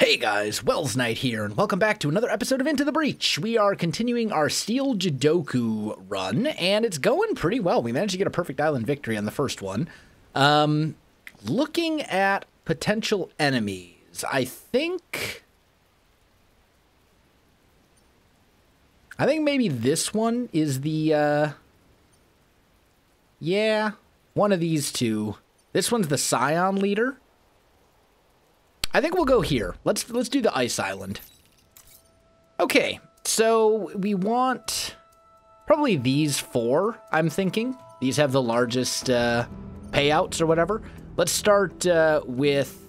Hey guys, Wels Knight here, and welcome back to another episode of Into the Breach. We are continuing our Steel Jidoku run, and it's going pretty well. We managed to get a perfect island victory on the first one. Looking at potential enemies, I think maybe this one is the, yeah, one of these two. This one's the Scion leader. I think we'll go here. Let's do the ice island. Okay, so we want probably these four, I'm thinking. These have the largest payouts or whatever. Let's start with,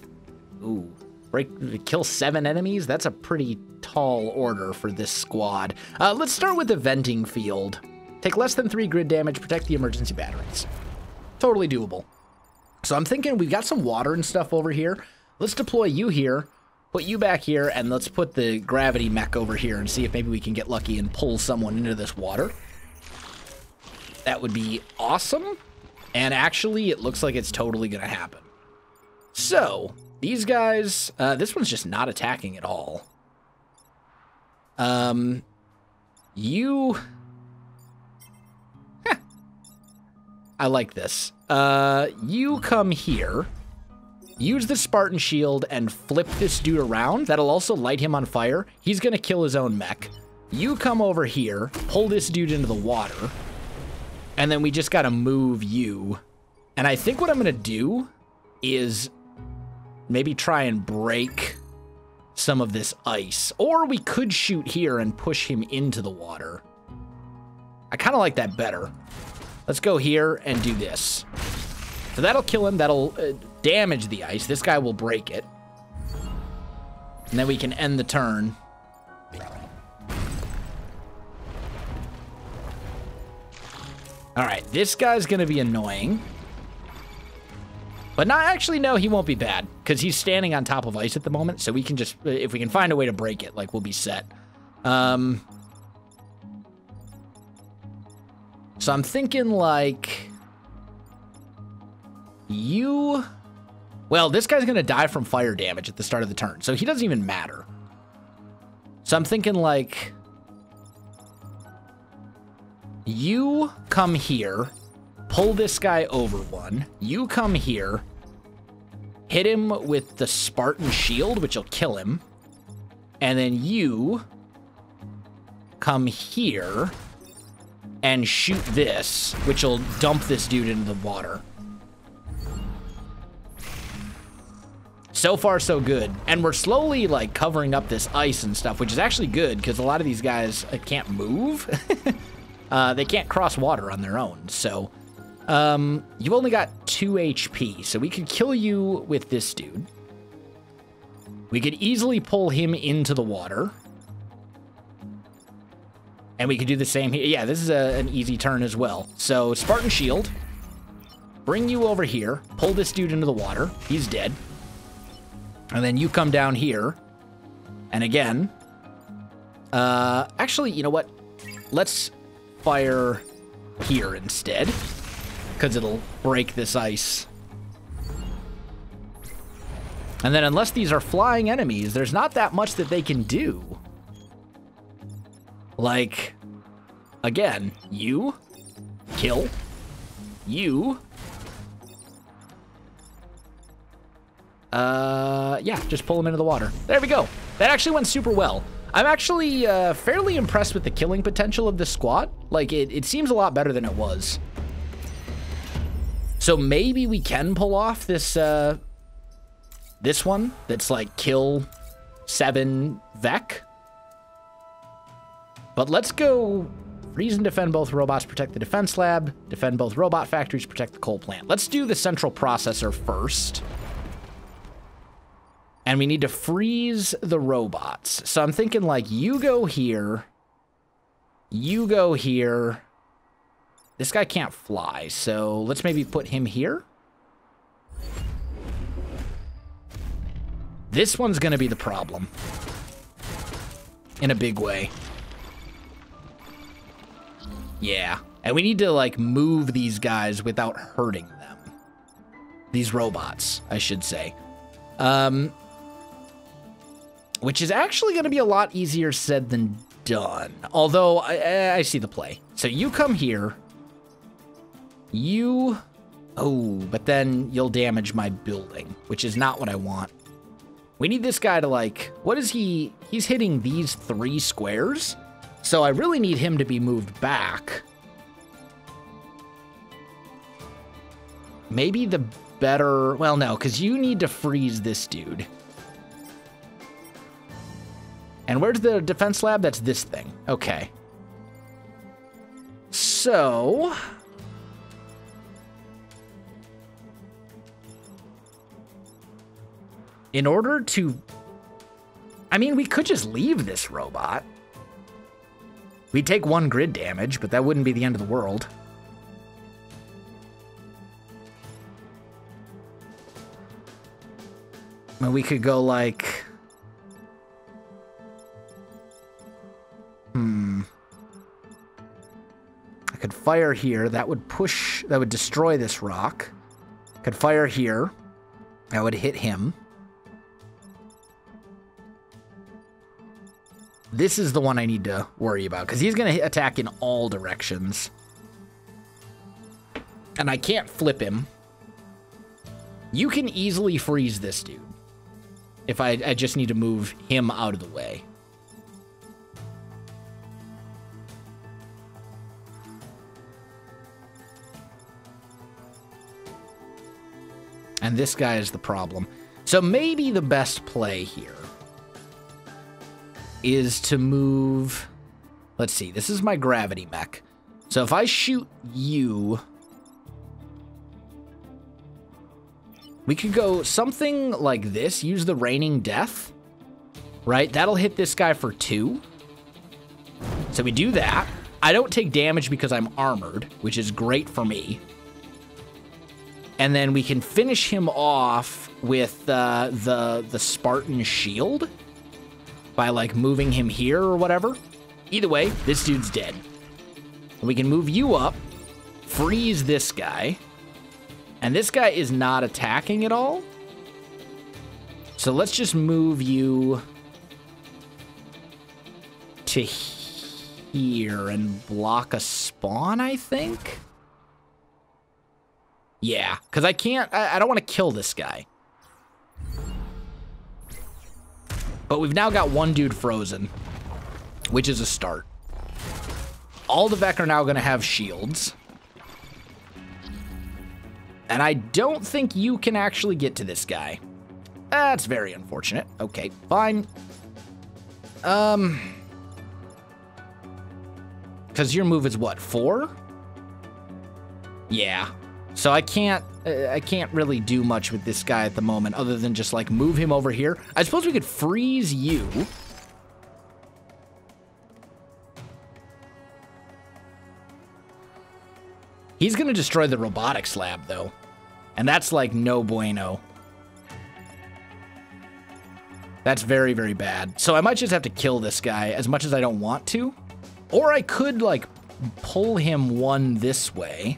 kill 7 enemies. That's a pretty tall order for this squad. Let's start with the venting field. Take less than 3 grid damage, protect the emergency batteries. Totally doable. So I'm thinking we've got some water and stuff over here. Let's deploy you here, put you back here, and let's put the gravity mech over here and see if maybe we can get lucky and pull someone into this water. That would be awesome. And actually, it looks like it's totally going to happen. So, these guys, this one's just not attacking at all. You... Heh. I like this. You come here. Use the Spartan shield and flip this dude around. That'll also light him on fire. He's gonna kill his own mech. You come over here, pull this dude into the water, and then we just gotta move you. And I think what I'm gonna do is maybe try and break some of this ice. Or we could shoot here and push him into the water. I kind of like that better. Let's go here and do this. So that'll kill him. That'll damage the ice. This guy will break it. And then we can end the turn. All right, this guy's going to be annoying. But not actually, no, he won't be bad. Because he's standing on top of ice at the moment. So we can just, if we can find a way to break it, like, we'll be set. So I'm thinking, like... You... Well, this guy's going to die from fire damage at the start of the turn, so he doesn't even matter. So I'm thinking, like... You come here, pull this guy over one. You come here, hit him with the Spartan shield, which will kill him. And then you come here and shoot this, which will dump this dude into the water. So far, so good. And we're slowly, like, covering up this ice and stuff, which is actually good, because a lot of these guys can't move. They can't cross water on their own. So, you've only got 2 HP, so we could kill you with this dude. We could easily pull him into the water. And we could do the same here. Yeah, this is an easy turn as well. So, Spartan Shield. Bring you over here. Pull this dude into the water. He's dead. And then you come down here. And again. Actually, you know what? Let's fire here instead. Because it'll break this ice. And then unless these are flying enemies, there's not that much that they can do. Like, again, you kill. You. Yeah, just pull him into the water. There we go. That actually went super well. I'm actually fairly impressed with the killing potential of this squad. Like, it seems a lot better than it was. So maybe we can pull off this, this one that's like kill 7 Vec. But let's go freeze and defend both robots, protect the defense lab, defend both robot factories, protect the coal plant. Let's do the central processor first. And we need to freeze the robots. So I'm thinking, like, you go here. You go here. This guy can't fly, so let's maybe put him here. This one's going to be the problem. In a big way. Yeah. And we need to, like, move these guys without hurting them. These robots, I should say. which is actually going to be a lot easier said than done. Although, I see the play. So you come here. You... Oh, but then you'll damage my building, which is not what I want. We need this guy to, like... What is he... He's hitting these 3 squares. So I really need him to be moved back. Maybe the better... Well, no, because you need to freeze this dude. And where's the defense lab? That's this thing. Okay. So... in order to... I mean, we could just leave this robot. We'd take 1 grid damage, but that wouldn't be the end of the world. And we could go like... I could fire here. That would push... That would destroy this rock. Could fire here. That would hit him. This is the one I need to worry about, because he's going to attack in all directions. And I can't flip him. You can easily freeze this dude. If I just need to move him out of the way. And this guy is the problem. So maybe the best play here is to move... Let's see, this is my gravity mech. So if I shoot you... We could go something like this, use the raining death, right? That'll hit this guy for 2. So we do that. I don't take damage because I'm armored, which is great for me. And then we can finish him off with the Spartan shield by like moving him here or whatever. Either way, this dude's dead. We can move you up, freeze this guy. And this guy is not attacking at all. So let's just move you to here and block a spawn, I think. Yeah, because I can't, I don't want to kill this guy. But we've now got 1 dude frozen, which is a start. All the Vec are now going to have shields. And I don't think you can actually get to this guy. That's very unfortunate. Okay, fine. Because your move is what, 4? Yeah. So I can't really do much with this guy at the moment other than just like move him over here. I suppose we could freeze you. He's going to destroy the robotics lab, though. And that's, like, no bueno. That's very, very bad. So I might just have to kill this guy as much as I don't want to. Or I could, like, pull him 1 this way.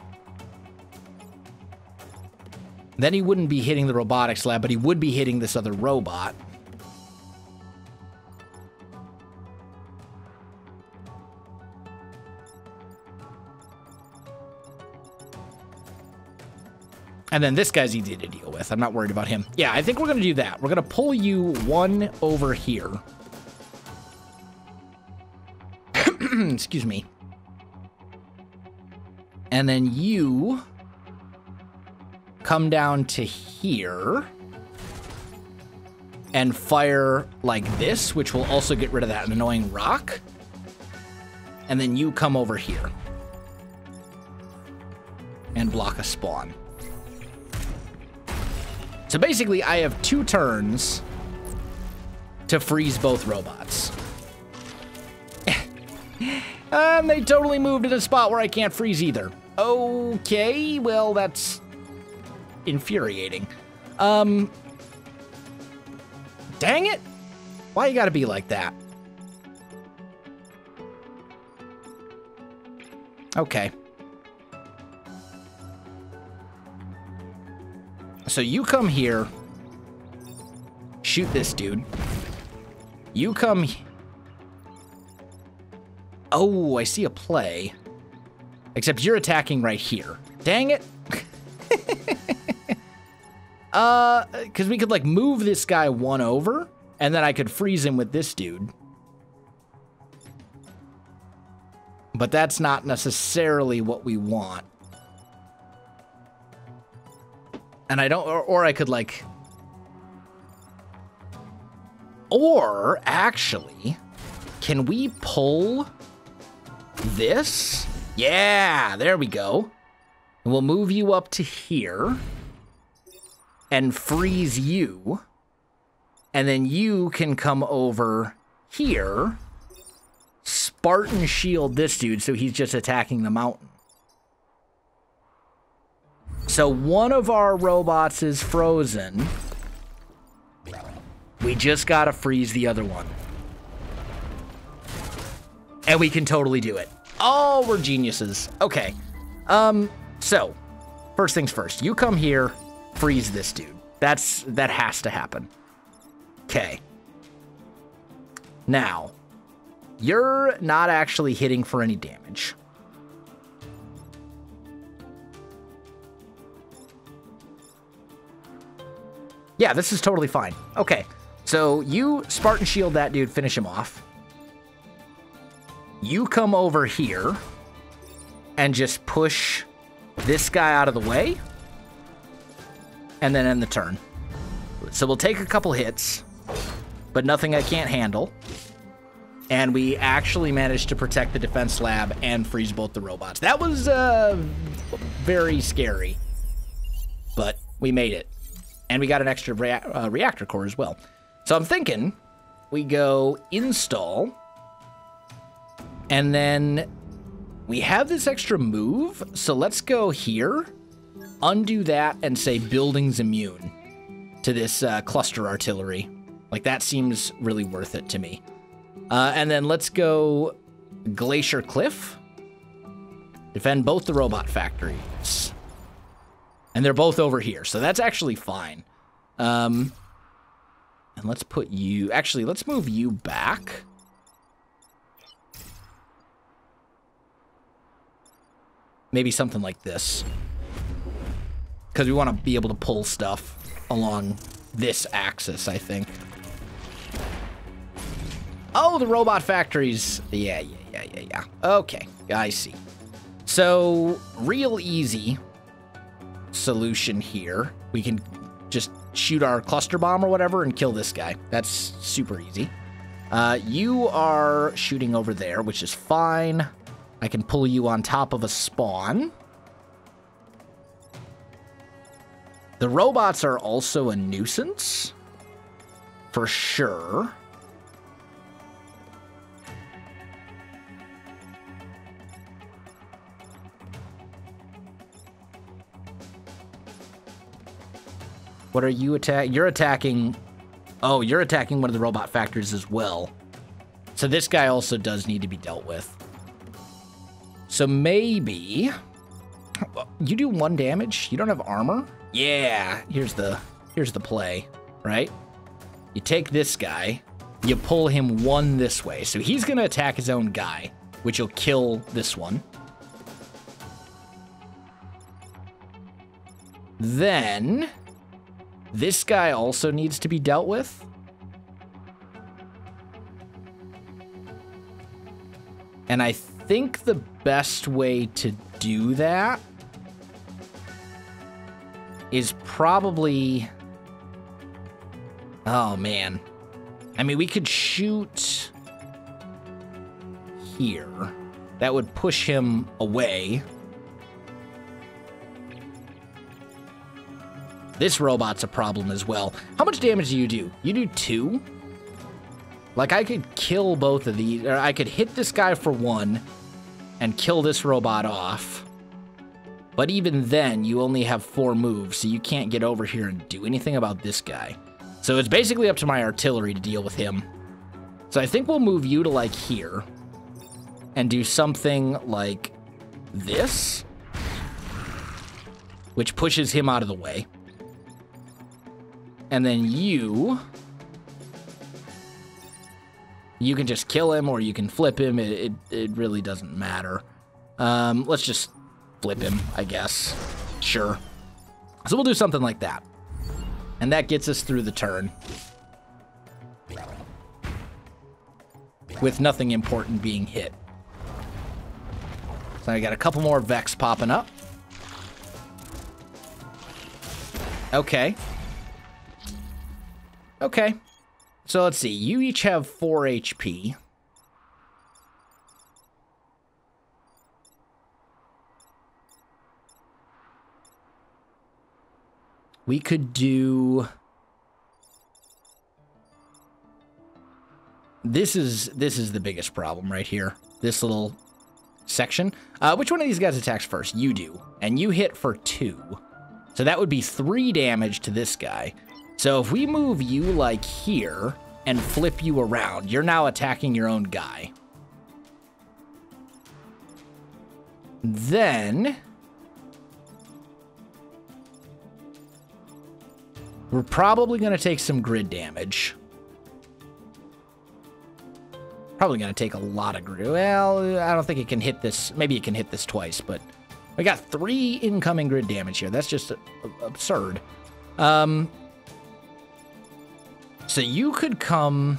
Then he wouldn't be hitting the robotics lab, but he would be hitting this other robot. And then this guy's easy to deal with. I'm not worried about him. Yeah, I think we're going to do that. We're going to pull you 1 over here. Excuse me. And then you come down to here and fire like this, which will also get rid of that annoying rock. And then you come over here and block a spawn. So basically, I have 2 turns to freeze both robots. And they totally moved in a spot where I can't freeze either. Okay, well, that's infuriating. Dang it! Why you gotta be like that? Okay. So you come here, shoot this dude. You come... Oh, I see a play. Except you're attacking right here. Dang it. Because we could, like, move this guy one over, and then I could freeze him with this dude. But that's not necessarily what we want. And I don't... Or I could, like... Or, actually, can we pull this? Yeah, there we go. And we'll move you up to here and freeze you. And then you can come over here, Spartan shield this dude so he's just attacking the mountain. So one of our robots is frozen. We just gotta freeze the other one. And we can totally do it. Oh, we're geniuses. Okay. So, first things first. You come here, freeze this dude. That has to happen. Okay. Now, you're not actually hitting for any damage. Yeah, this is totally fine. Okay. So, you Spartan shield that dude, finish him off. You come over here and just push this guy out of the way and then end the turn. So we'll take a couple hits, but nothing I can't handle. And we actually managed to protect the defense lab and freeze both the robots. That was very scary, but we made it. And we got an extra reactor core as well. So I'm thinking we go install. And then we have this extra move, so let's go here, undo that, and say buildings immune to this cluster artillery. Like, that seems really worth it to me. And then let's go Glacier Cliff. Defend both the robot factories. And they're both over here, so that's actually fine. And let's put you... Actually, let's move you back. Maybe something like this. Because we want to be able to pull stuff along this axis, I think. Oh, the robot factories. Yeah. Okay, I see. So, real easy solution here. We can just shoot our cluster bomb or whatever and kill this guy. That's super easy. You are shooting over there, which is fine. I can pull you on top of a spawn. The robots are also a nuisance, for sure. What are you attacking? You're attacking... Oh, you're attacking one of the robot factories as well. So this guy also does need to be dealt with. So maybe... You do 1 damage? You don't have armor? Yeah, here's the play, right? You take this guy, you pull him 1 this way. So he's going to attack his own guy, which will kill this one. Then... This guy also needs to be dealt with. And I think the best way to do that is probably... Oh, man. I mean, we could shoot here. That would push him away. This robot's a problem as well. How much damage do? You do 2? Like, I could kill both of these, or I could hit this guy for 1 and kill this robot off. But even then, you only have 4 moves, so you can't get over here and do anything about this guy. So it's basically up to my artillery to deal with him. So I think we'll move you to, like, here and do something like this, which pushes him out of the way. And then you You can just kill him or you can flip him. It really doesn't matter. Let's just flip him, I guess. Sure. So we'll do something like that. And that gets us through the turn. With nothing important being hit. So I got a couple more Vex popping up. Okay. Okay. So let's see. You each have 4 HP. We could do... This is the biggest problem right here. This little section. Which one of these guys attacks first? You do. And you hit for 2. So that would be 3 damage to this guy. So if we move you like here and flip you around, you're now attacking your own guy. Then we're probably going to take some grid damage. Probably going to take a lot of grid. Well, I don't think it can hit this. Maybe it can hit this twice, but we got 3 incoming grid damage here. That's just absurd. So you could come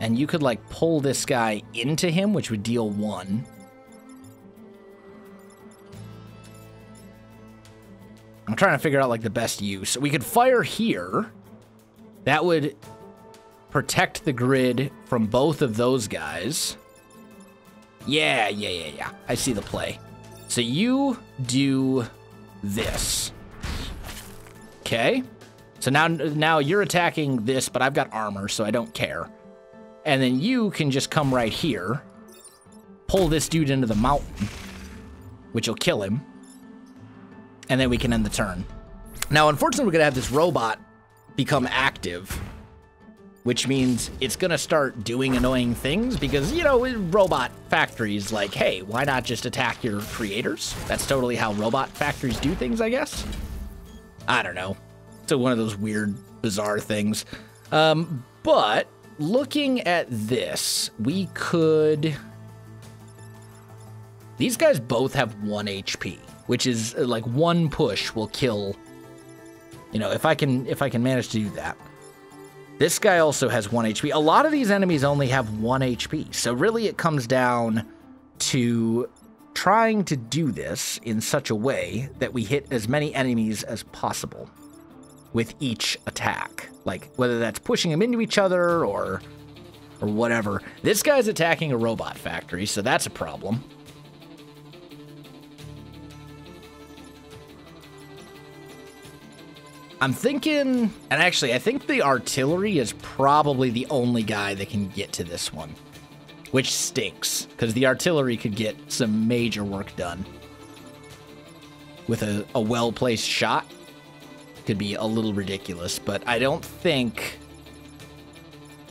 and you could like pull this guy into him, which would deal 1. I'm trying to figure out like the best use. We could fire here. That would protect the grid from both of those guys. Yeah. I see the play. So you do this. Okay. So now you're attacking this, but I've got armor, so I don't care. And then you can just come right here, pull this dude into the mountain, which will kill him. And then we can end the turn. Now, unfortunately, we're going to have this robot become active, which means it's going to start doing annoying things because, you know, robot factories, like, hey, why not just attack your creators? That's totally how robot factories do things, I guess. I don't know. It's one of those weird, bizarre things. But looking at this, we could... These guys both have 1 HP, which is like 1 push will kill... You know, if I can manage to do that. This guy also has 1 HP. A lot of these enemies only have 1 HP. So really it comes down to trying to do this in such a way that we hit as many enemies as possible with each attack. Like, whether that's pushing them into each other or whatever. This guy's attacking a robot factory, so that's a problem. I'm thinking, and actually, I think the artillery is probably the only guy that can get to this one, which stinks, because the artillery could get some major work done with a well-placed shot. Could be a little ridiculous, but I don't think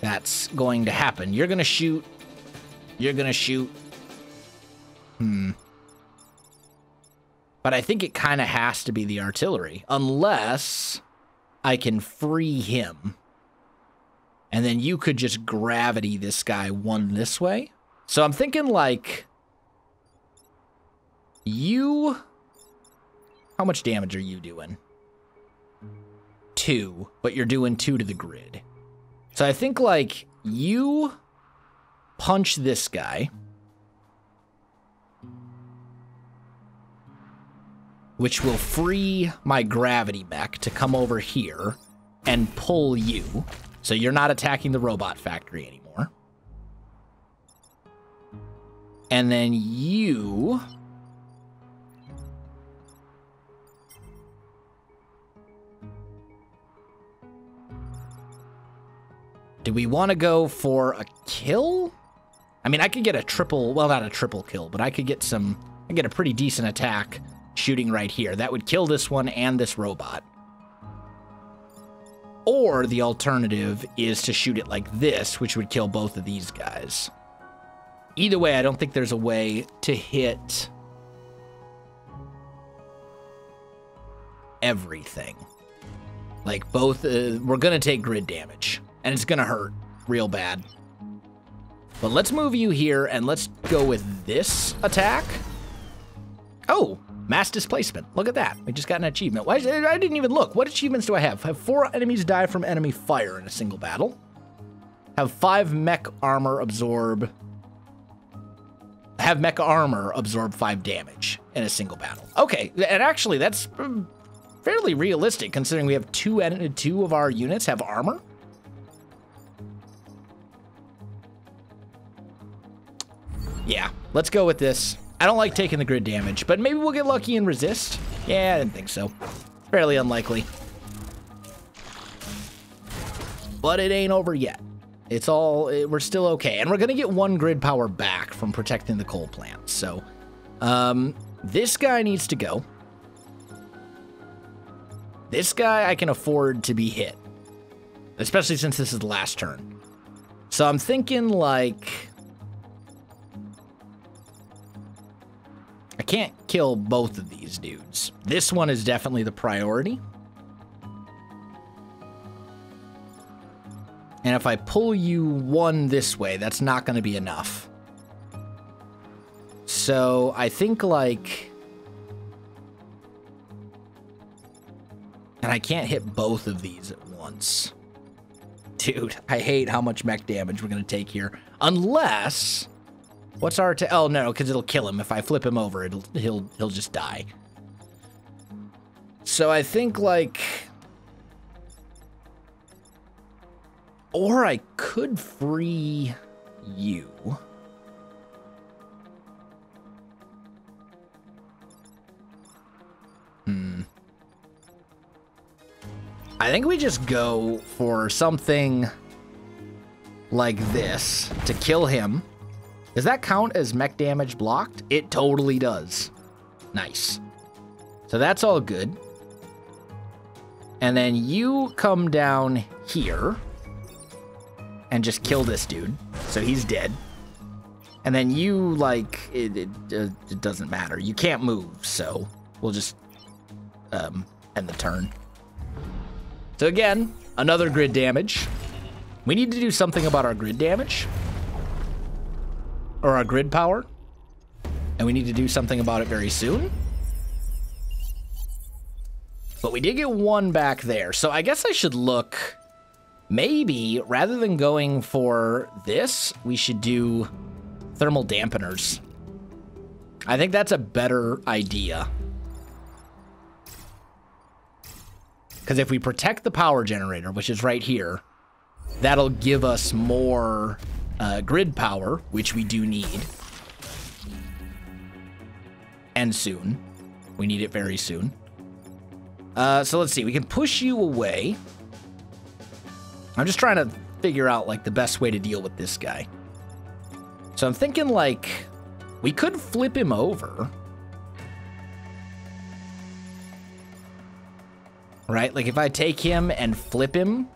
that's going to happen. You're going to shoot. You're going to shoot. But I think it kind of has to be the artillery, unless I can free him. And then you could just gravity this guy 1 this way. So I'm thinking like you... How much damage are you doing? 2, but you're doing 2 to the grid. So I think like you punch this guy, which will free my gravity mech to come over here and pull you. So you're not attacking the robot factory anymore. And then you... Do we want to go for a kill? I mean, I could get a triple, well, not a triple kill, but I could get some, I get a pretty decent attack shooting right here. That would kill this one and this robot. Or the alternative is to shoot it like this, which would kill both of these guys. Either way, I don't think there's a way to hit everything. Like both, we're going to take grid damage. And it's gonna hurt real bad. But let's move you here, and let's go with this attack. Oh, mass displacement. Look at that. We just got an achievement. Why? I didn't even look. What achievements do I have? Have 4 enemies die from enemy fire in a single battle. Have 5 mech armor absorb. Have mech armor absorb 5 damage in a single battle. Okay, and actually that's fairly realistic considering we have 2 of our units have armor. Yeah, let's go with this. I don't like taking the grid damage, but maybe we'll get lucky and resist. Yeah, I didn't think so. Fairly unlikely. But it ain't over yet. It's all, we're still okay. And we're gonna get 1 grid power back from protecting the coal plants. So, this guy needs to go. This guy I can afford to be hit. Especially since this is the last turn. So I'm thinking like, I can't kill both of these dudes. This one is definitely the priority. And if I pull you 1 this way, that's not going to be enough. So I think like, and I can't hit both of these at once. Dude, I hate how much mech damage we're going to take here. Unless, what's our, oh no, because it'll kill him. If I flip him over, he'll just die. So I think like, or I could free you. I think we just go for something like this to kill him. Does that count as mech damage blocked? It totally does. Nice. So that's all good. And then you come down here and just kill this dude. So he's dead. And then you, like, it doesn't matter. You can't move, so we'll just end the turn. So again, another grid damage. We need to do something about our grid damage. Or our grid power. And we need to do something about it very soon. But we did get 1 back there. So I guess I should look, maybe, rather than going for this, we should do thermal dampeners. I think that's a better idea. Because if we protect the power generator, which is right here, that'll give us more grid power, which we do need. And soon. We need it very soon. So let's see. We can push you away. I'm just trying to figure out, like, the best way to deal with this guy. So I'm thinking, like, we could flip him over. Right? Like, if I take him and flip him,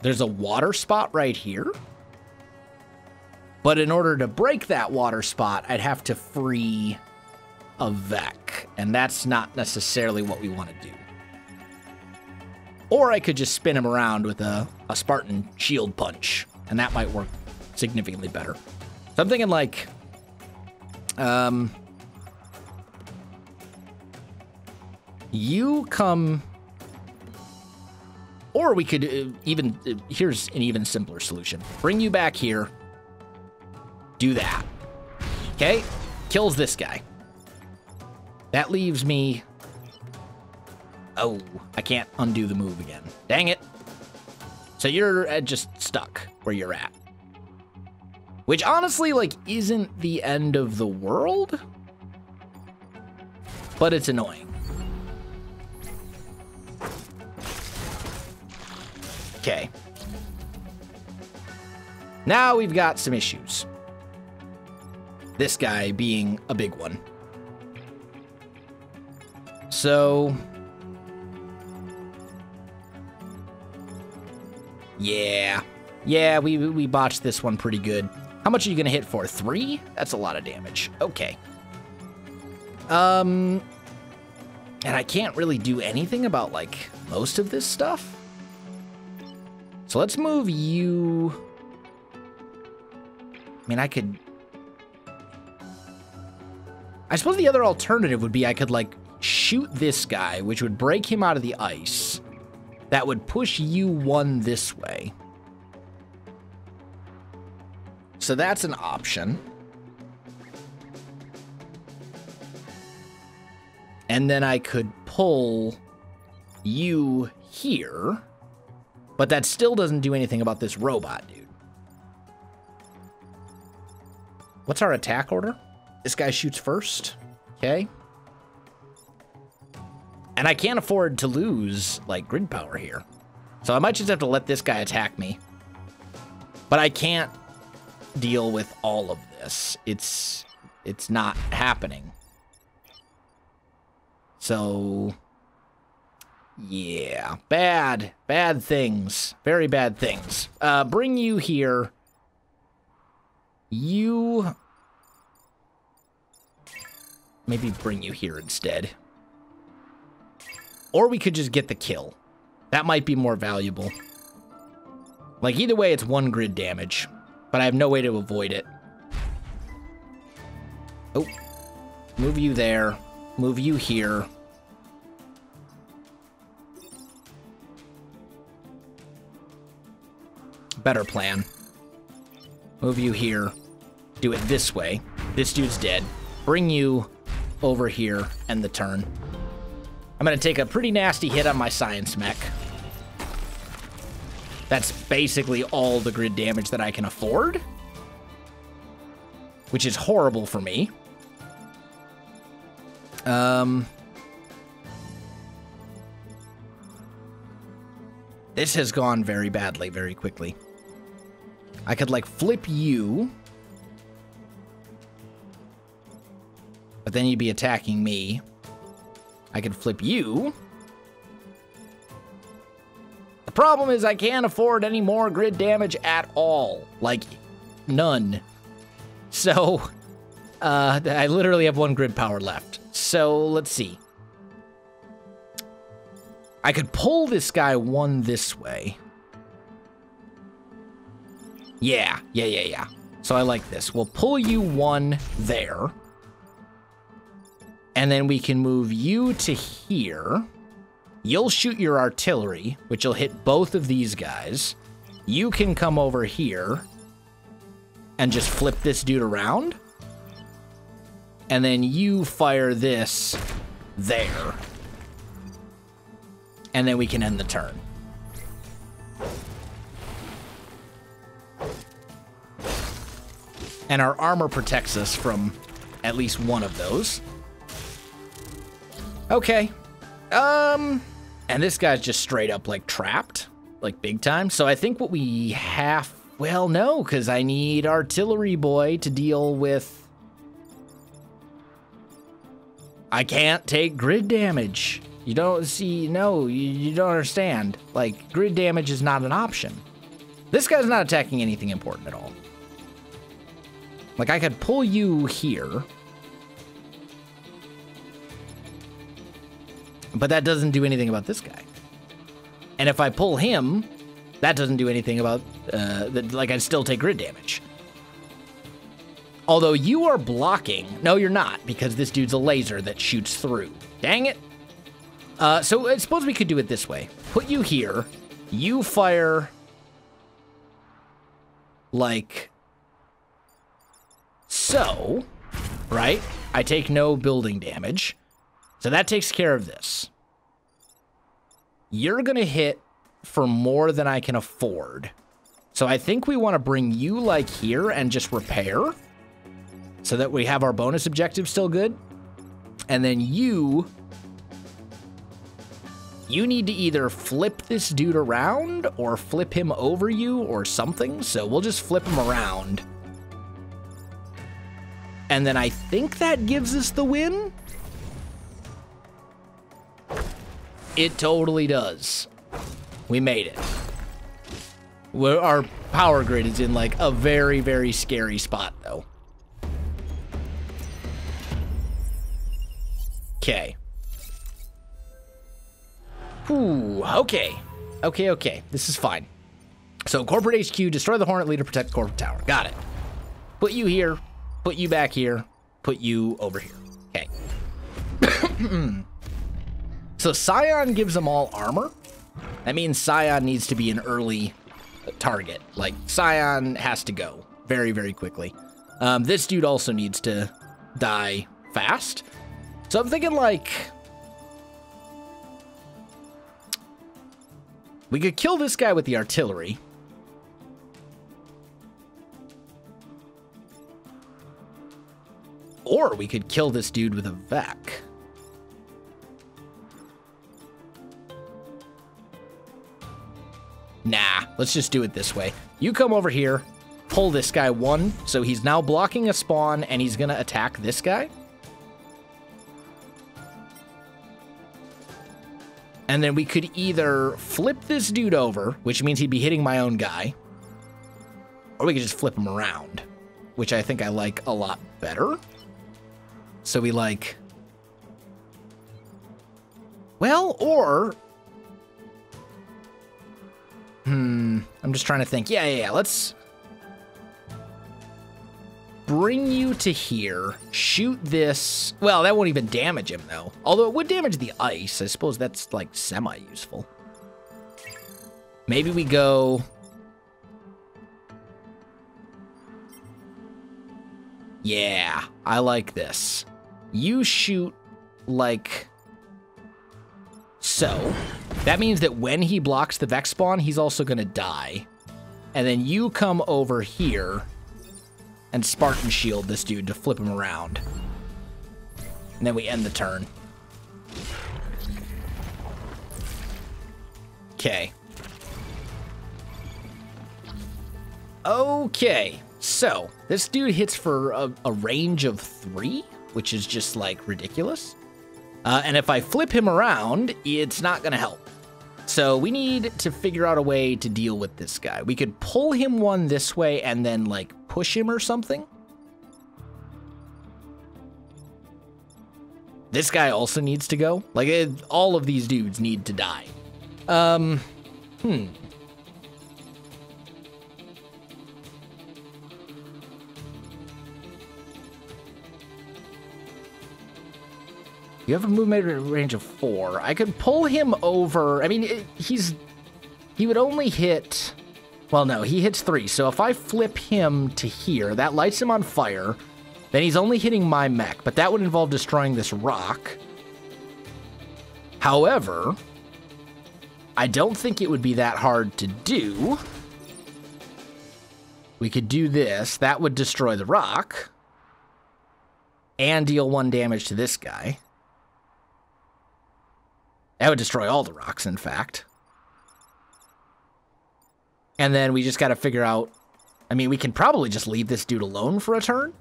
there's a water spot right here. But in order to break that water spot, I'd have to free a Vec. And that's not necessarily what we want to do. Or I could just spin him around with a Spartan shield punch. And that might work significantly better. So I'm thinking, like, you come... Or we could here's an even simpler solution. Bring you back here. Do that. Okay? Kills this guy. That leaves me... Oh, I can't undo the move again. Dang it. So you're just stuck where you're at. Which honestly, like, isn't the end of the world. But it's annoying. Okay. Now we've got some issues. This guy being a big one. So... Yeah. Yeah, we botched this one pretty good. How much are you going to hit for? 3? That's a lot of damage. Okay. And I can't really do anything about, like, most of this stuff. So let's move you. I mean, I suppose the other alternative would be I could, like, shoot this guy, which would break him out of the ice. That would push you one this way. So that's an option. And then I could pull you here. But that still doesn't do anything about this robot, dude. What's our attack order? This guy shoots first. Okay. And I can't afford to lose, like, grid power here. So I might just have to let this guy attack me. But I can't deal with all of this. It's not happening. So, yeah, bad things, very bad things. Bring you here. You, maybe bring you here instead. Or we could just get the kill. That might be more valuable. Like, either way, it's 1 grid damage, but I have no way to avoid it. Oh, move you there, move you here. Better plan. Move you here. Do it this way. This dude's dead. Bring you over here, end the turn. I'm gonna take a pretty nasty hit on my science mech. That's basically all the grid damage that I can afford, which is horrible for me. This has gone very badly, very quickly. I could, like, flip you, but then you'd be attacking me. I could flip you. The problem is I can't afford any more grid damage at all. Like, none. So, I literally have 1 grid power left. So, let's see. I could pull this guy 1 this way. Yeah. So I like this. We'll pull you 1 there. And then we can move you to here. You'll shoot your artillery, which will hit both of these guys. You can come over here and just flip this dude around. And then you fire this there. And then we can end the turn. And our armor protects us from at least one of those. Okay. And this guy's just straight up, like, trapped. Like, big time. So I think what we have... Well, no, because I need Artillery Boy to deal with... I can't take grid damage. You don't see... No, you don't understand. Like, grid damage is not an option. This guy's not attacking anything important at all. Like, I could pull you here. But that doesn't do anything about this guy. And if I pull him, that doesn't do anything about... like, I'd still take grid damage. Although you are blocking... No, you're not, because this dude's a laser that shoots through. Dang it. So I suppose we could do it this way. Put you here. You fire... like... so, right? I take no building damage. So that takes care of this. You're going to hit for more than I can afford. So I think we want to bring you, like, here and just repair. So that we have our bonus objective still good. And then you need to either flip this dude around or flip him over you or something. So we'll just flip him around. And then I think that gives us the win. It totally does. We made it. Our power grid is in, like, a very, very scary spot, though. Okay. Ooh, okay. Okay. This is fine. So corporate HQ, destroy the Hornet leader, protect corporate tower. Got it. Put you here, put you back here, put you over here. Okay. So Scion gives them all armor. That means Scion needs to be an early target. Like, Scion has to go very, very quickly. This dude also needs to die fast. So I'm thinking, like, we could kill this guy with the artillery. Or we could kill this dude with a Vec. Nah, let's just do it this way. You come over here, pull this guy one, so he's now blocking a spawn, and he's gonna attack this guy. And then we could either flip this dude over, which means he'd be hitting my own guy, or we could just flip him around, which I think I like a lot better. So we like... Well, or... I'm just trying to think. Yeah. Let's bring you to here. Shoot this. Well, that won't even damage him, though. Although it would damage the ice. I suppose that's, like, semi-useful. Maybe we go... Yeah, I like this. You shoot, like... So... That means that when he blocks the Vex spawn, he's also going to die. And then you come over here and Spartan shield this dude to flip him around. And then we end the turn. Okay. Okay. So, this dude hits for a range of 3, which is just, like, ridiculous. And if I flip him around, it's not going to help. So we need to figure out a way to deal with this guy. We could pull him one this way and then, like, push him or something. This guy also needs to go. Like, all of these dudes need to die. You have a movement range of 4. I could pull him over. I mean, he would only hit... Well, no, he hits 3. So if I flip him to here, that lights him on fire. Then he's only hitting my mech, but that would involve destroying this rock. However, I don't think it would be that hard to do. We could do this. That would destroy the rock. And deal 1 damage to this guy. That would destroy all the rocks, in fact. And then we just got to figure out... I mean, we can probably just leave this dude alone for a turn.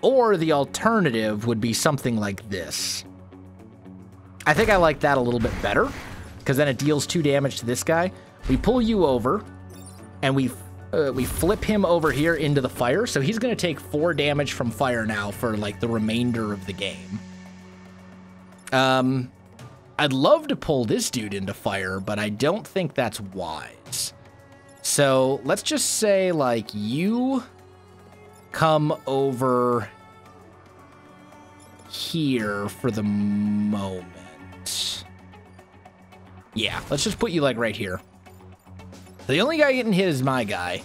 Or the alternative would be something like this. I think I like that a little bit better, because then it deals 2 damage to this guy. We pull you over, and we flip him over here into the fire, so he's going to take 4 damage from fire now for, like, the remainder of the game. I'd love to pull this dude into fire, but I don't think that's wise. So let's just say, like, you come over here for the moment. Yeah, let's just put you, like, right here. The only guy getting hit is my guy.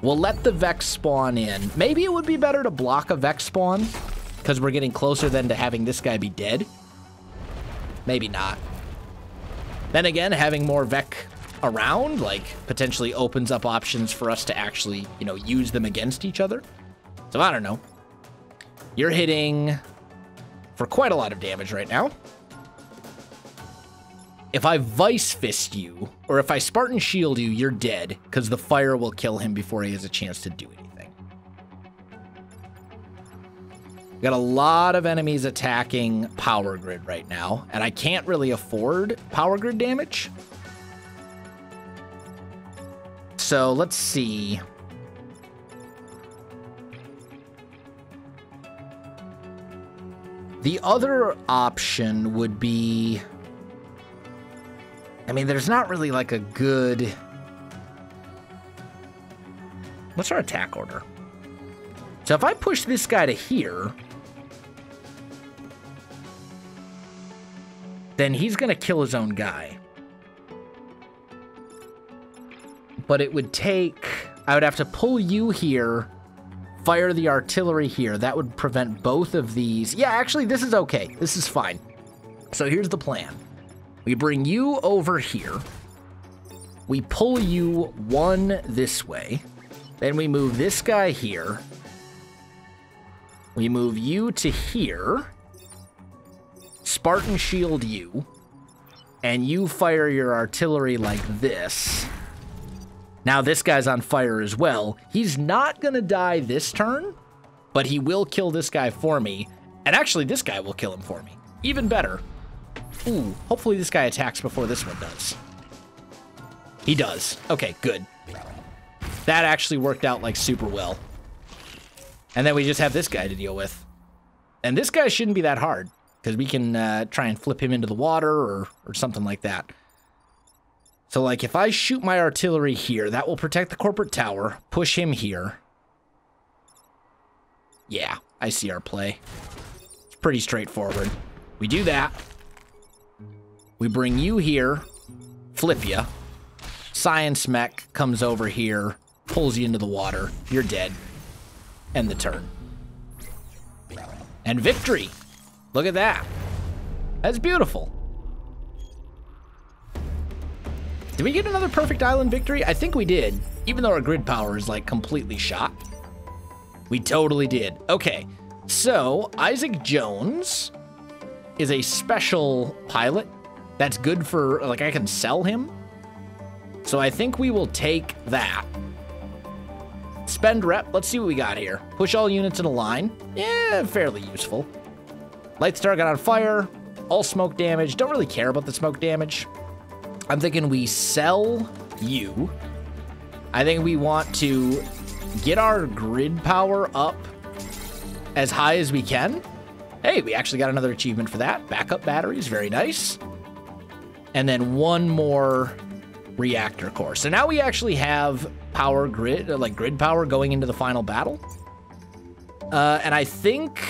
We'll let the Vex spawn in. Maybe it would be better to block a Vex spawn, because we're getting closer then to having this guy be dead. Maybe not. Then again, having more Vec around, like, potentially opens up options for us to actually, you know, use them against each other. So I don't know. You're hitting for quite a lot of damage right now. If I Vice Fist you, or if I Spartan Shield you, you're dead, because the fire will kill him before he has a chance to do anything. Got a lot of enemies attacking Power Grid right now, and I can't really afford Power Grid damage. So let's see. The other option would be... I mean, there's not really like a good... What's our attack order? So if I push this guy to here, then he's going to kill his own guy. But it would take... I would have to pull you here, fire the artillery here. That would prevent both of these. Yeah, actually, this is okay. This is fine. So here's the plan. We bring you over here. We pull you one this way. Then we move this guy here. We move you to here. Spartan shield you. And you fire your artillery like this. Now this guy's on fire as well. He's not gonna die this turn, but he will kill this guy for me. And actually, this guy will kill him for me. Even better. Ooh, hopefully this guy attacks before this one does. He does. Okay, good. That actually worked out like super well. And then we just have this guy to deal with. And this guy shouldn't be that hard, because we can try and flip him into the water or something like that. So like if I shoot my artillery here, that will protect the corporate tower, push him here. Yeah, I see our play. It's pretty straightforward. We do that. We bring you here, flip you. Science mech comes over here, pulls you into the water. You're dead. End the turn. And victory. Look at that. That's beautiful. Did we get another perfect island victory? I think we did, even though our grid power is like completely shot. We totally did. Okay, so Isaac Jones is a special pilot that's good for, like, I can sell him. So I think we will take that. Spend rep. Let's see what we got here. Push all units in a line. Yeah, fairly useful. Light the target on fire. All smoke damage. Don't really care about the smoke damage. I'm thinking we sell you. I think we want to get our grid power up as high as we can. Hey, we actually got another achievement for that. Backup batteries, very nice. And then one more reactor core. So now we actually have power grid, like grid power going into the final battle. And I think...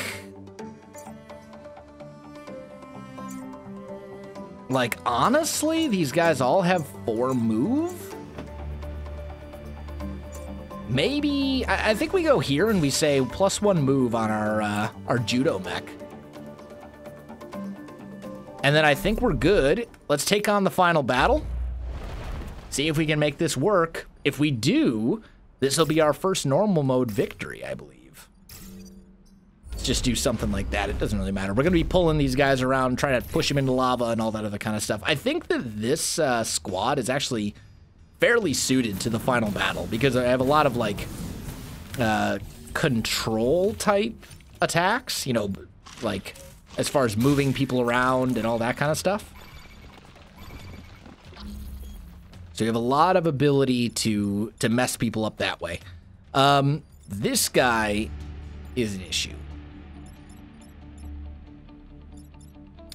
like, honestly, these guys all have 4 move? Maybe... I think we go here and we say +1 move on our judo mech. And then I think we're good. Let's take on the final battle. See if we can make this work. If we do, this will be our first normal mode victory, I believe. Let's just do something like that. It doesn't really matter. We're going to be pulling these guys around, trying to push them into lava and all that other kind of stuff. I think that this squad is actually fairly suited to the final battle because I have a lot of, like, control-type attacks. You know, like, as far as moving people around and all that kind of stuff. So you have a lot of ability to mess people up that way. This guy is an issue.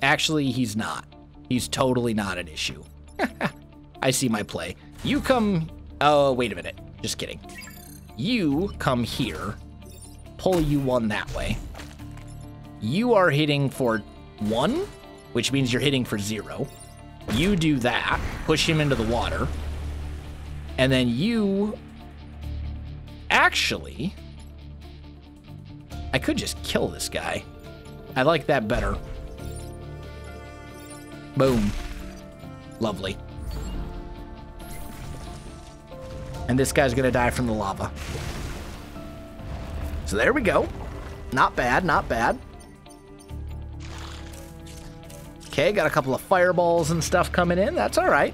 Actually, he's not. He's totally not an issue. I see my play. You come... Oh, wait a minute. Just kidding. You come here. Pull you one that way. You are hitting for 1, which means you're hitting for 0. You do that. Push him into the water. And then you... Actually... I could just kill this guy. I like that better. Boom. Lovely. And this guy's gonna die from the lava. So there we go. Not bad, not bad. Okay, got a couple of fireballs and stuff coming in. That's all right.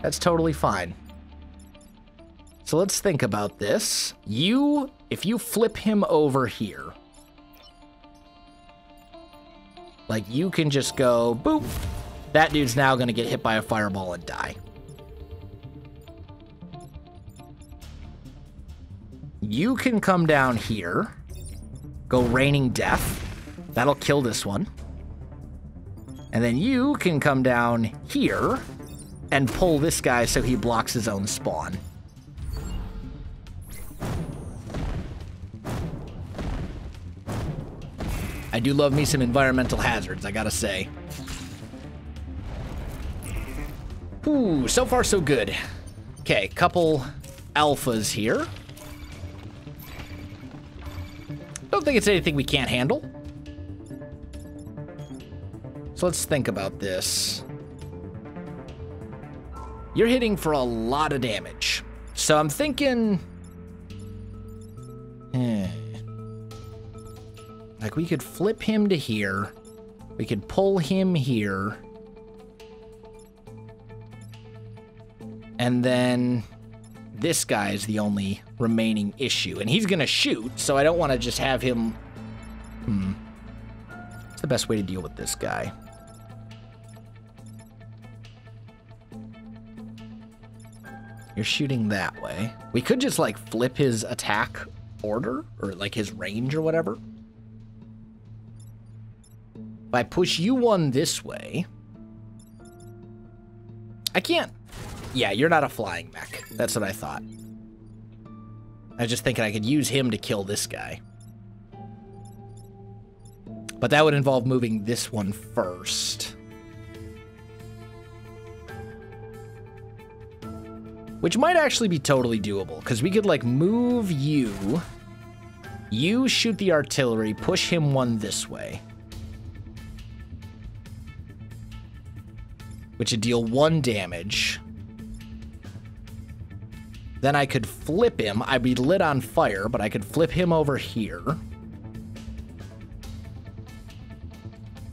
That's totally fine. So let's think about this. If you flip him over here, like, you can just go, boop. That dude's now going to get hit by a fireball and die. You can come down here, go raining death. That'll kill this one. And then you can come down here and pull this guy so he blocks his own spawn. I do love me some environmental hazards, I gotta say. Ooh, so far so good. Okay, couple alphas here. Don't think it's anything we can't handle. So let's think about this. You're hitting for a lot of damage. So I'm thinking... Like, we could flip him to here. We could pull him here. And then this guy is the only remaining issue. And he's going to shoot, so I don't want to just have him... What's the best way to deal with this guy? You're shooting that way. We could just, like, flip his attack order, or, like, his range or whatever. If I push you one this way... I can't... Yeah, you're not a flying mech. That's what I thought. I was just thinking I could use him to kill this guy. But that would involve moving this one first. Which might actually be totally doable, because we could, like, move you. You shoot the artillery, push him one this way. Which would deal 1 damage. Then I could flip him. I'd be lit on fire, but I could flip him over here.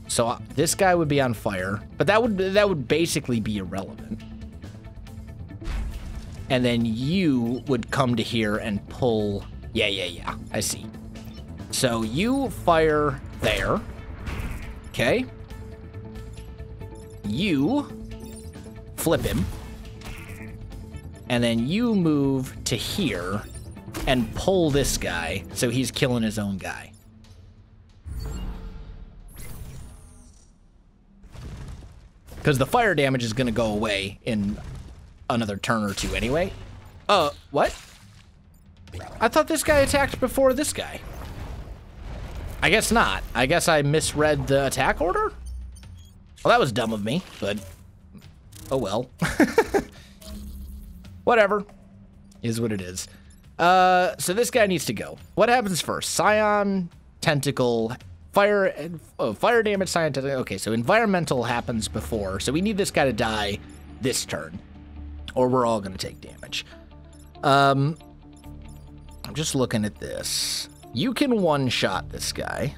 So this guy would be on fire, but that would basically be irrelevant. And then you would come to here and pull... Yeah, I see. So you fire there. Okay. You flip him. And then you move to here and pull this guy so he's killing his own guy. Because the fire damage is going to go away in another turn or two anyway. What? I thought this guy attacked before this guy. I guess not. I guess I misread the attack order? Well, that was dumb of me, but oh well. Whatever. Is what it is. So this guy needs to go. What happens first? Scion, tentacle, fire damage, scion, tentacle. Okay, so environmental happens before. So we need this guy to die this turn. Or we're all going to take damage. I'm just looking at this. You can one-shot this guy.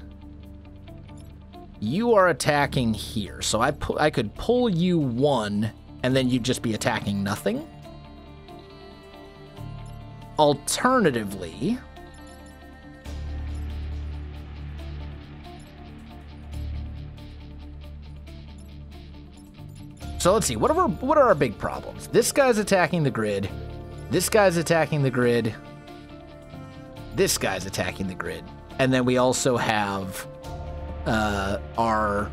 You are attacking here. So I could pull you one, and then you'd just be attacking nothing. Alternatively, so let's see, what are our big problems? This guy's attacking the grid. This guy's attacking the grid. This guy's attacking the grid. And then we also have our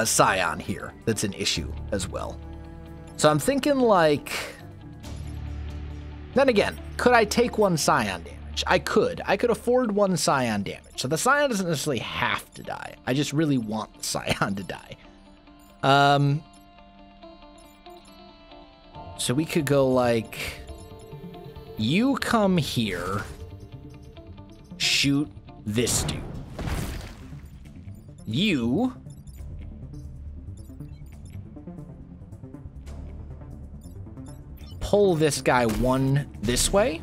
Scion here. That's an issue as well. So I'm thinking, like... Then again, could I take 1 Scion damage? I could. I could afford 1 Scion damage. So the Scion doesn't necessarily have to die. I just really want the Scion to die. So we could go, like... You come here. Shoot this dude. You... pull this guy one this way,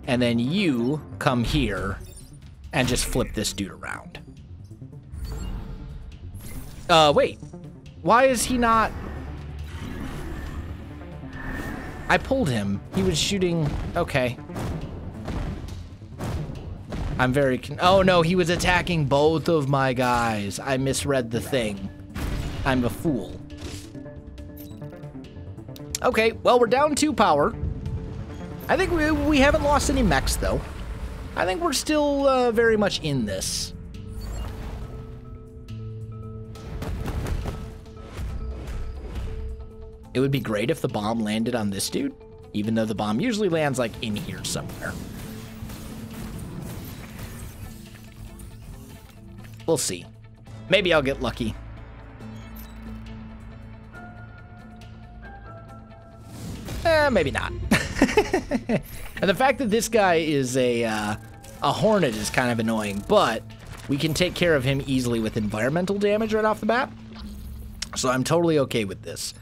and then you come here and just flip this dude around. Wait. Why is he not... I pulled him. He was shooting... Okay. I'm very... Oh, no, he was attacking both of my guys. I misread the thing. I'm a fool. Okay, well, we're down 2 power. I think we haven't lost any mechs, though. I think we're still very much in this. It would be great if the bomb landed on this dude, even though the bomb usually lands like in here somewhere. We'll see. Maybe I'll get lucky. Maybe not. And the fact that this guy is a hornet is kind of annoying, but we can take care of him easily with environmental damage right off the bat. So I'm totally okay with this.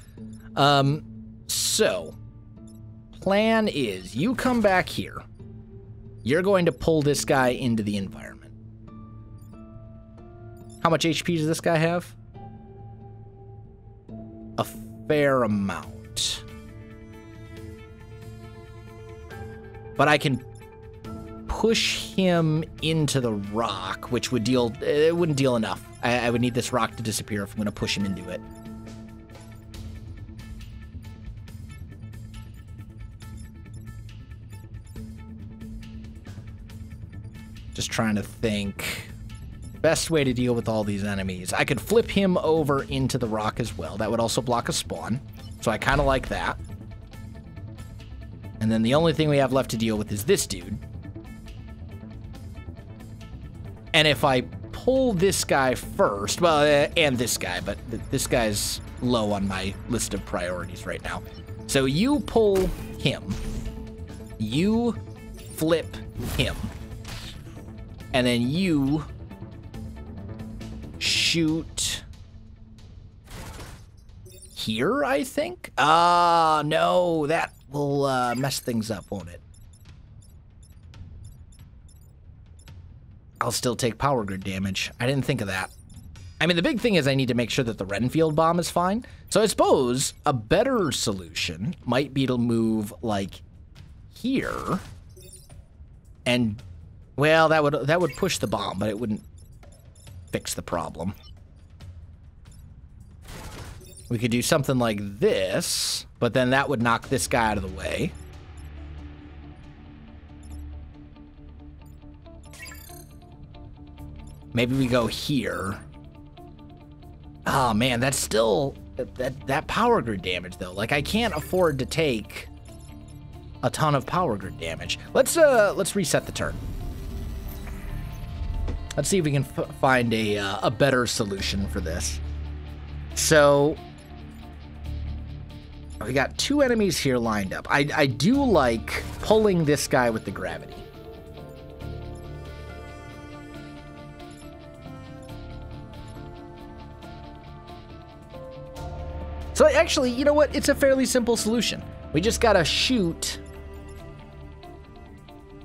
So, plan is you come back here. You're going to pull this guy into the environment. How much HP does this guy have? A fair amount. But I can push him into the rock, which would deal, it wouldn't deal enough. I would need this rock to disappear if I'm going to push him into it. Just trying to think. Best way to deal with all these enemies. I could flip him over into the rock as well. That would also block a spawn. So I kind of like that. And then the only thing we have left to deal with is this dude. And if I pull this guy first, well, and this guy, but this guy's low on my list of priorities right now. So you pull him. You flip him. And then you shoot here, I think? No, that will mess things up, won't it? I'll still take power grid damage. I didn't think of that. I mean, the big thing is I need to make sure that the Renfield bomb is fine. So I suppose a better solution might be to move, like, here. And, well, that would push the bomb, but it wouldn't fix the problem. We could do something like this, but then that would knock this guy out of the way. Maybe we go here. Oh man, that's still that power grid damage though. Like I can't afford to take a ton of power grid damage. Let's reset the turn. Let's see if we can find a better solution for this. So we got two enemies here lined up. I do like pulling this guy with the gravity. So actually, you know what? It's a fairly simple solution. We just gotta shoot.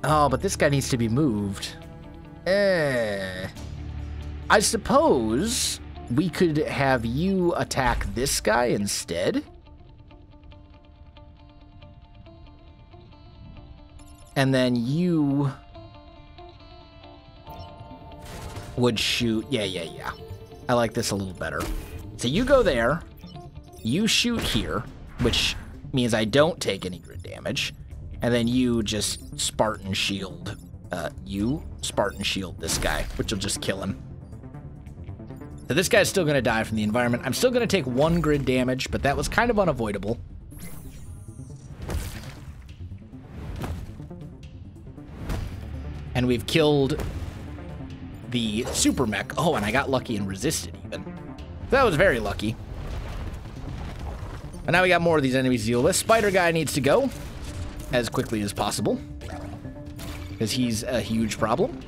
Oh, but this guy needs to be moved. I suppose we could have you attack this guy instead. And then you would shoot. Yeah. I like this a little better. So you go there. You shoot here, which means I don't take any grid damage. And then you just Spartan shield. Spartan shield this guy, which will just kill him. So this guy's still going to die from the environment. I'm still going to take 1 grid damage, but that was kind of unavoidable. And we've killed the super mech. Oh, and I got lucky and resisted even. That was very lucky. And now we got more of these enemies to deal with. Spider guy needs to go as quickly as possible because he's a huge problem.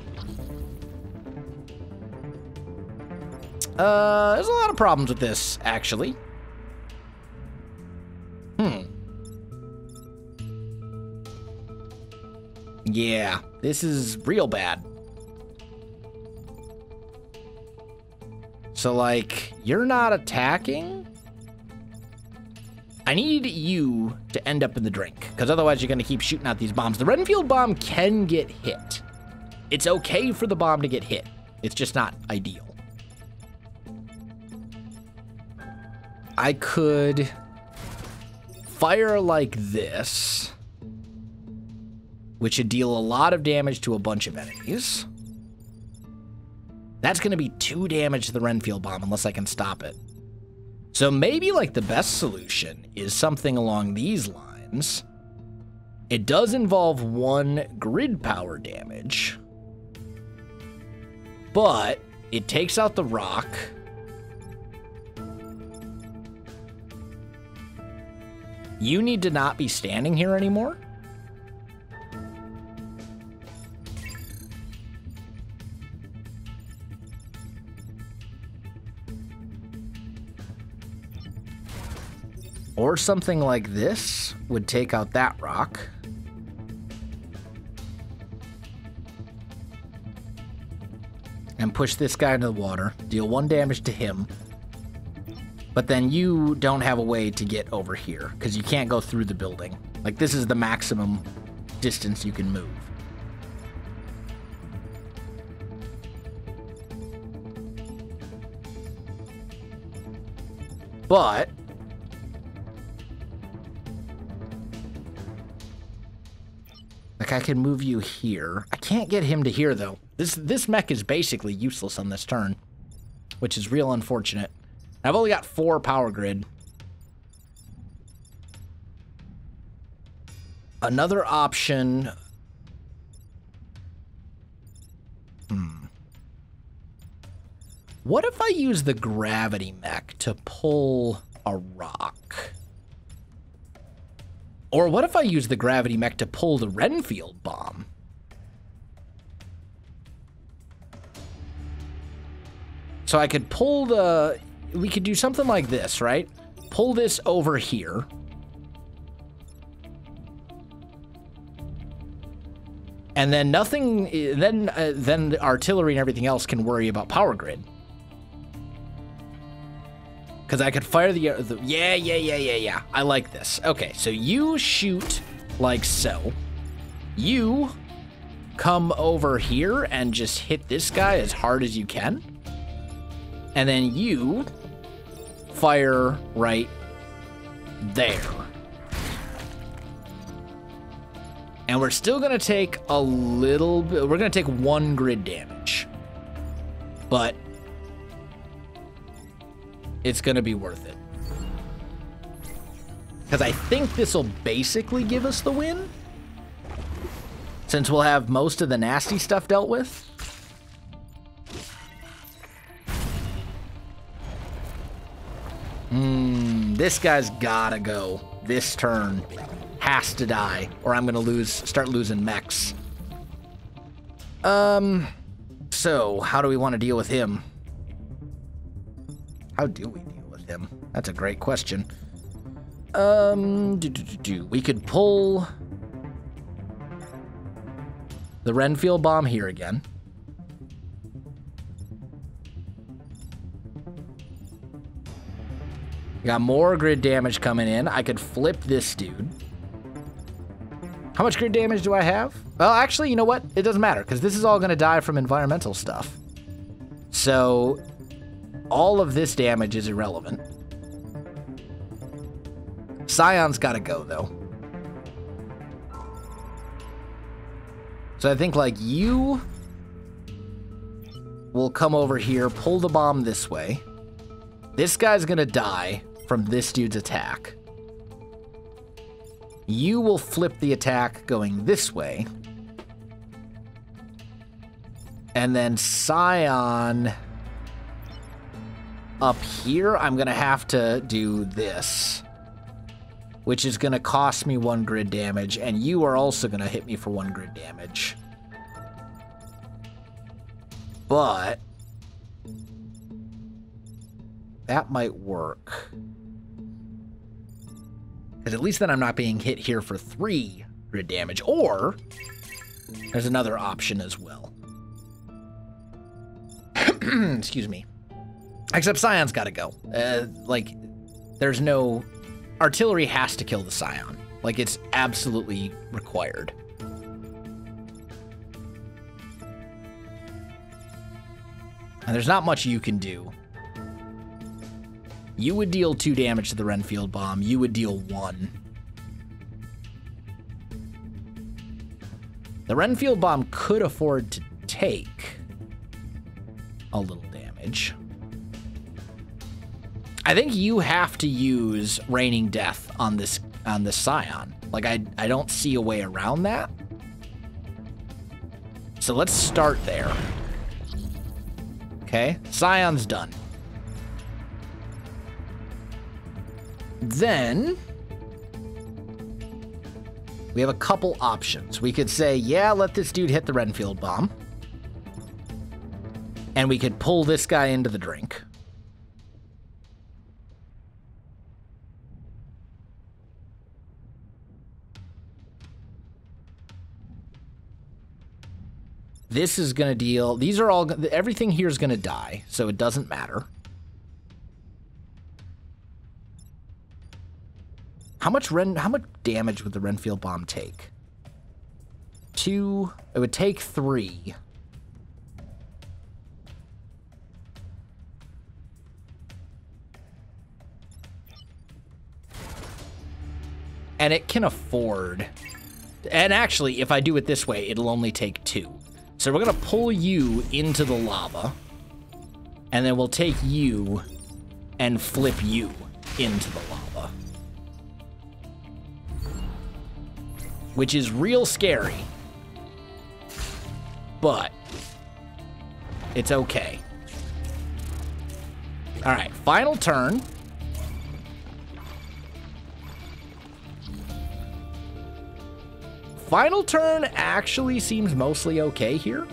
There's a lot of problems with this, actually. Yeah, this is real bad. So, like, you're not attacking? I need you to end up in the drink, because otherwise you're going to keep shooting out these bombs. The Renfield bomb can get hit. It's okay for the bomb to get hit. It's just not ideal. I could fire like this, which would deal a lot of damage to a bunch of enemies. That's going to be 2 damage to the Renfield bomb unless I can stop it. So maybe like the best solution is something along these lines. It does involve 1 grid power damage, but it takes out the rock. You need to not be standing here anymore. Or something like this would take out that rock. And push this guy into the water. Deal 1 damage to him. But then you don't have a way to get over here, because you can't go through the building. Like, this is the maximum distance you can move. But like, I can move you here. I can't get him to here, though. This mech is basically useless on this turn, which is real unfortunate. I've only got 4 power grid. Another option. What if I use the gravity mech to pull a rock? Or what if I use the gravity mech to pull the Renfield bomb? So I could pull the... We could do something like this, right? Pull this over here. And then nothing... Then the artillery and everything else can worry about power grid. Because I could fire the... Yeah. I like this. Okay, so you shoot like so. You come over here and just hit this guy as hard as you can. And then you fire right there. And we're still going to take a little bit... We're going to take 1 grid damage. But it's going to be worth it. Because I think this will basically give us the win. Since we'll have most of the nasty stuff dealt with. This guy's gotta go. This turn has to die, or I'm gonna start losing mechs. So how do we want to deal with him? How do we deal with him? That's a great question. We could pull the Renfield bomb here again. Got more grid damage coming in. I could flip this dude. How much grid damage do I have? Well, actually, you know what? It doesn't matter, because this is all going to die from environmental stuff. So all of this damage is irrelevant. Scion's got to go, though. So I think, like, you will come over here, pull the bomb this way. This guy's going to die from this dude's attack. You will flip the attack going this way. And then Scion up here, I'm going to have to do this, which is going to cost me 1 grid damage, and you are also going to hit me for 1 grid damage. But that might work. Because at least then I'm not being hit here for 3 grid damage. Or there's another option as well. Excuse me. Except Scion's got to go. Like, there's no... Artillery has to kill the Scion. Like, it's absolutely required. And there's not much you can do. You would deal 2 damage to the Renfield bomb. You would deal 1. The Renfield bomb could afford to take a little damage. I think you have to use Raining Death on this Scion. Like, I don't see a way around that. So let's start there. Okay, Scion's done. Then we have a couple options. We could say, yeah, let this dude hit the Renfield bomb. And we could pull this guy into the drink. This is going to deal... These are all... Everything here is going to die, so it doesn't matter. How much damage would the Renfield bomb take? 2... It would take 3. And it can afford... And actually, if I do it this way, it'll only take 2. So we're going to pull you into the lava, and then we'll take you and flip you into the lava. Which is real scary, but it's okay. All right, final turn. Final turn actually seems mostly okay here.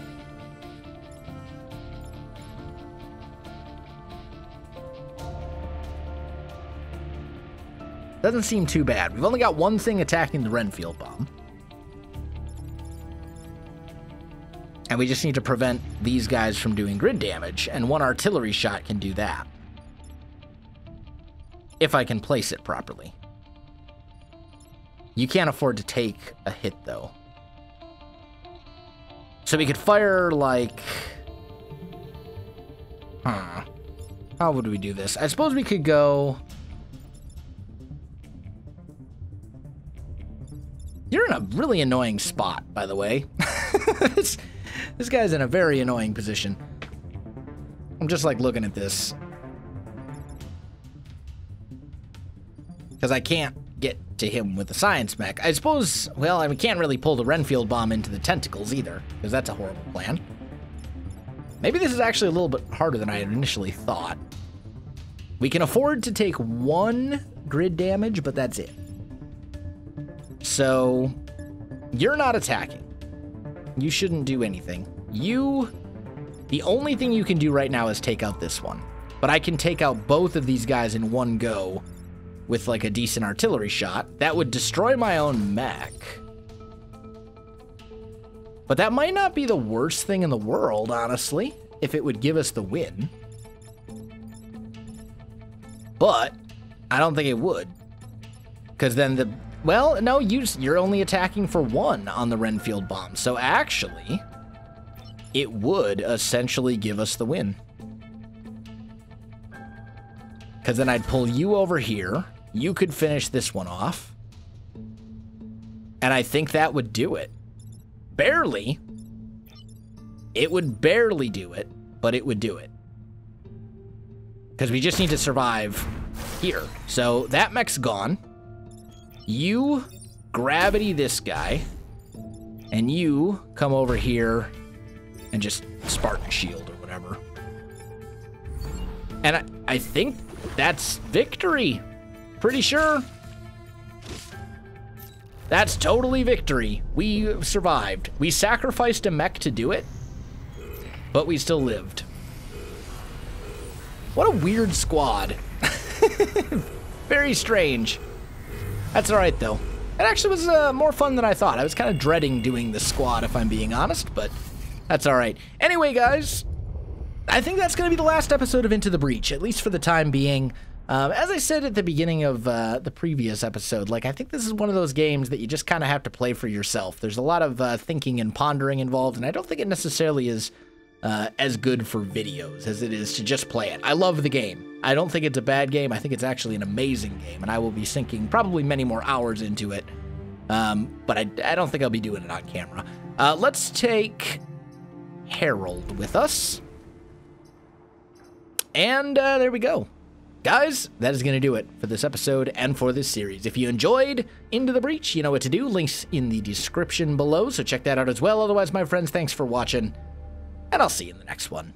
Doesn't seem too bad. We've only got one thing attacking the Renfield bomb. And we just need to prevent these guys from doing grid damage, and one artillery shot can do that. If I can place it properly. You can't afford to take a hit, though. So we could fire, like... How would we do this? I suppose we could go... You're in a really annoying spot, by the way. This guy's in a very annoying position. I'm just, like, looking at this. Because I can't get to him with the science mech. I suppose, well, I can't really pull the Renfield bomb into the tentacles either, because that's a horrible plan. Maybe this is actually a little bit harder than I had initially thought. We can afford to take 1 grid damage, but that's it. So, you're not attacking. You shouldn't do anything. The only thing you can do right now is take out this one. But I can take out both of these guys in one go with like a decent artillery shot. That would destroy my own mech. But that might not be the worst thing in the world, honestly, if it would give us the win. But I don't think it would. Because then well, no, you're only attacking for 1 on the Renfield bomb. So actually, it would essentially give us the win. Because then I'd pull you over here. You could finish this one off. And I think that would do it. Barely. It would barely do it, but it would do it. Because we just need to survive here. So that mech's gone. You gravity this guy. And you come over here and just Spartan shield or whatever. And I think that's victory. Pretty sure. That's totally victory. We survived. We sacrificed a mech to do it, but we still lived. What a weird squad. Very strange. That's all right, though. It actually was more fun than I thought. I was kind of dreading doing this squad, if I'm being honest, but that's all right. Anyway, guys, I think that's going to be the last episode of Into the Breach, at least for the time being. As I said at the beginning of the previous episode, like, I think this is one of those games that you just kind of have to play for yourself. There's a lot of thinking and pondering involved, and I don't think it necessarily is as good for videos as it is to just play it. I love the game. I don't think it's a bad game. I think it's actually an amazing game, and I will be sinking probably many more hours into it. But I don't think I'll be doing it on camera. Let's take Harold with us. And there we go. Guys, that is going to do it for this episode and for this series. If you enjoyed Into the Breach, you know what to do. Links in the description below, so check that out as well. Otherwise, my friends, thanks for watching, and I'll see you in the next one.